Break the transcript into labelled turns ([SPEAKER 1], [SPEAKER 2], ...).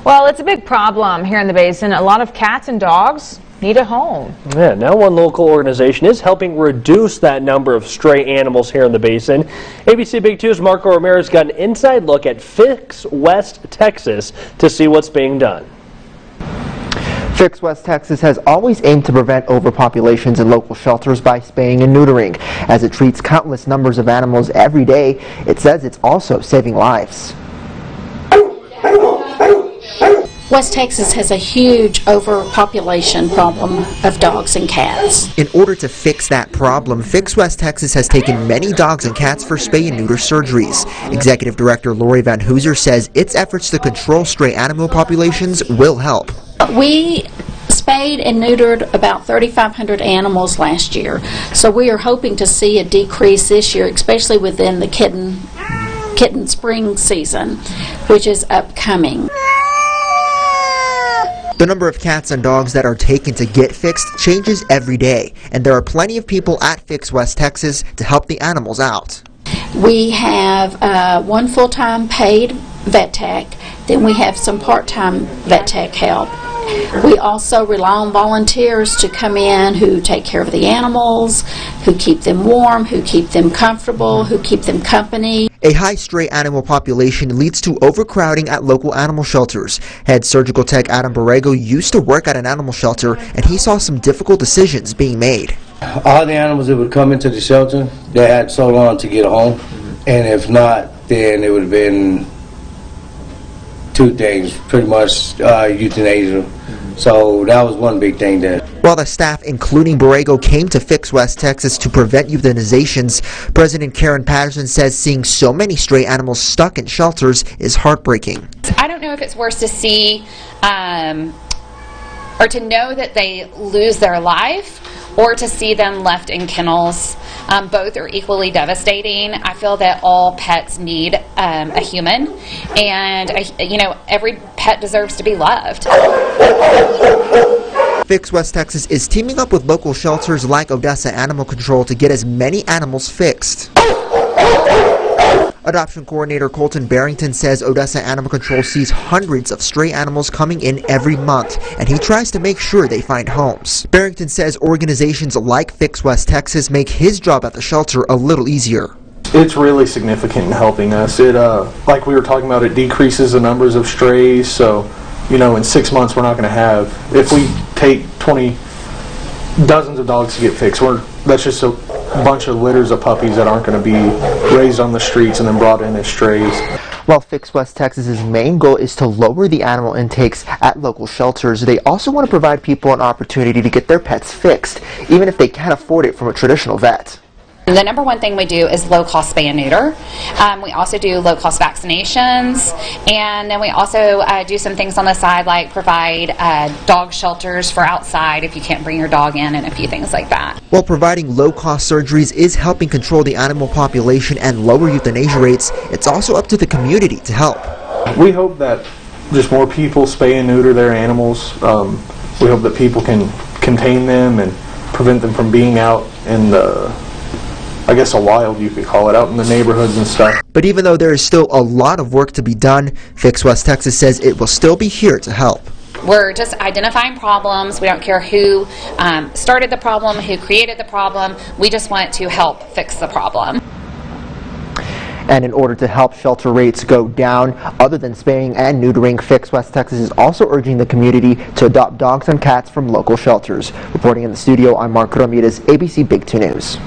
[SPEAKER 1] Well, it's a big problem here in the Basin. A lot of cats and dogs need a home.
[SPEAKER 2] Yeah, now one local organization is helping reduce that number of stray animals here in the Basin. ABC Big 2's Marco Ramirez got an inside look at Fix West Texas to see what's being done.
[SPEAKER 3] Fix West Texas has always aimed to prevent overpopulations in local shelters by spaying and neutering. As it treats countless numbers of animals every day, it says it's also saving lives.
[SPEAKER 4] West Texas has a huge overpopulation problem of dogs and cats.
[SPEAKER 3] In order to fix that problem, Fix West Texas has taken many dogs and cats for spay and neuter surgeries. Executive Director Lori Van Hooser says its efforts to control stray animal populations will help.
[SPEAKER 4] We spayed and neutered about 3,500 animals last year, so we are hoping to see a decrease this year, especially within the kitten spring season, which is upcoming.
[SPEAKER 3] The number of cats and dogs that are taken to get fixed changes every day, and there are plenty of people at Fix West Texas to help the animals out.
[SPEAKER 4] We have one full-time paid vet tech, then we have some part-time vet tech help. We also rely on volunteers to come in who take care of the animals, who keep them warm, who keep them comfortable, who keep them company.
[SPEAKER 3] A high stray animal population leads to overcrowding at local animal shelters. Head surgical tech Adam Borrego used to work at an animal shelter, and he saw some difficult decisions being made.
[SPEAKER 5] All the animals that would come into the shelter, they had so long to get home, and if not, then it would have been two things, pretty much euthanasia. So that was one big thing there.
[SPEAKER 3] While the staff, including Borrego, came to Fix West Texas to prevent euthanizations, President Karen Patterson says seeing so many stray animals stuck in shelters is heartbreaking.
[SPEAKER 6] I don't know if it's worse to see or to know that they lose their life or to see them left in kennels. Both are equally devastating. I feel that all pets need a human, and every pet deserves to be loved.
[SPEAKER 3] Fix West Texas is teaming up with local shelters like Odessa Animal Control to get as many animals fixed. Adoption coordinator Colton Barrington says Odessa Animal Control sees hundreds of stray animals coming in every month, and he tries to make sure they find homes. Barrington says organizations like Fix West Texas make his job at the shelter a little easier.
[SPEAKER 7] It's really significant in helping us. It, like we were talking about, it decreases the numbers of strays, so in 6 months we're not going to have, if we take dozens of dogs to get fixed, that's just a bunch of litters of puppies that aren't going to be raised on the streets and then brought in as strays.
[SPEAKER 3] While Fix West Texas's main goal is to lower the animal intakes at local shelters, they also want to provide people an opportunity to get their pets fixed, even if they can't afford it from a traditional vet.
[SPEAKER 6] The number one thing we do is low-cost spay and neuter. We also do low-cost vaccinations, and then we also do some things on the side like provide dog shelters for outside if you can't bring your dog in, and a few things like that.
[SPEAKER 3] While providing low-cost surgeries is helping control the animal population and lower euthanasia rates, it's also up to the community to help.
[SPEAKER 7] We hope that just more people spay and neuter their animals. We hope that people can contain them and prevent them from being out in the, I guess, a wild, you could call it, out in the neighborhoods and stuff.
[SPEAKER 3] But even though there is still a lot of work to be done, Fix West Texas says it will still be here to help.
[SPEAKER 6] We're just identifying problems. We don't care who started the problem, who created the problem. We just want to help fix the problem.
[SPEAKER 3] And in order to help shelter rates go down, other than spaying and neutering, Fix West Texas is also urging the community to adopt dogs and cats from local shelters. Reporting in the studio, I'm Marco Ramirez, ABC Big 2 News.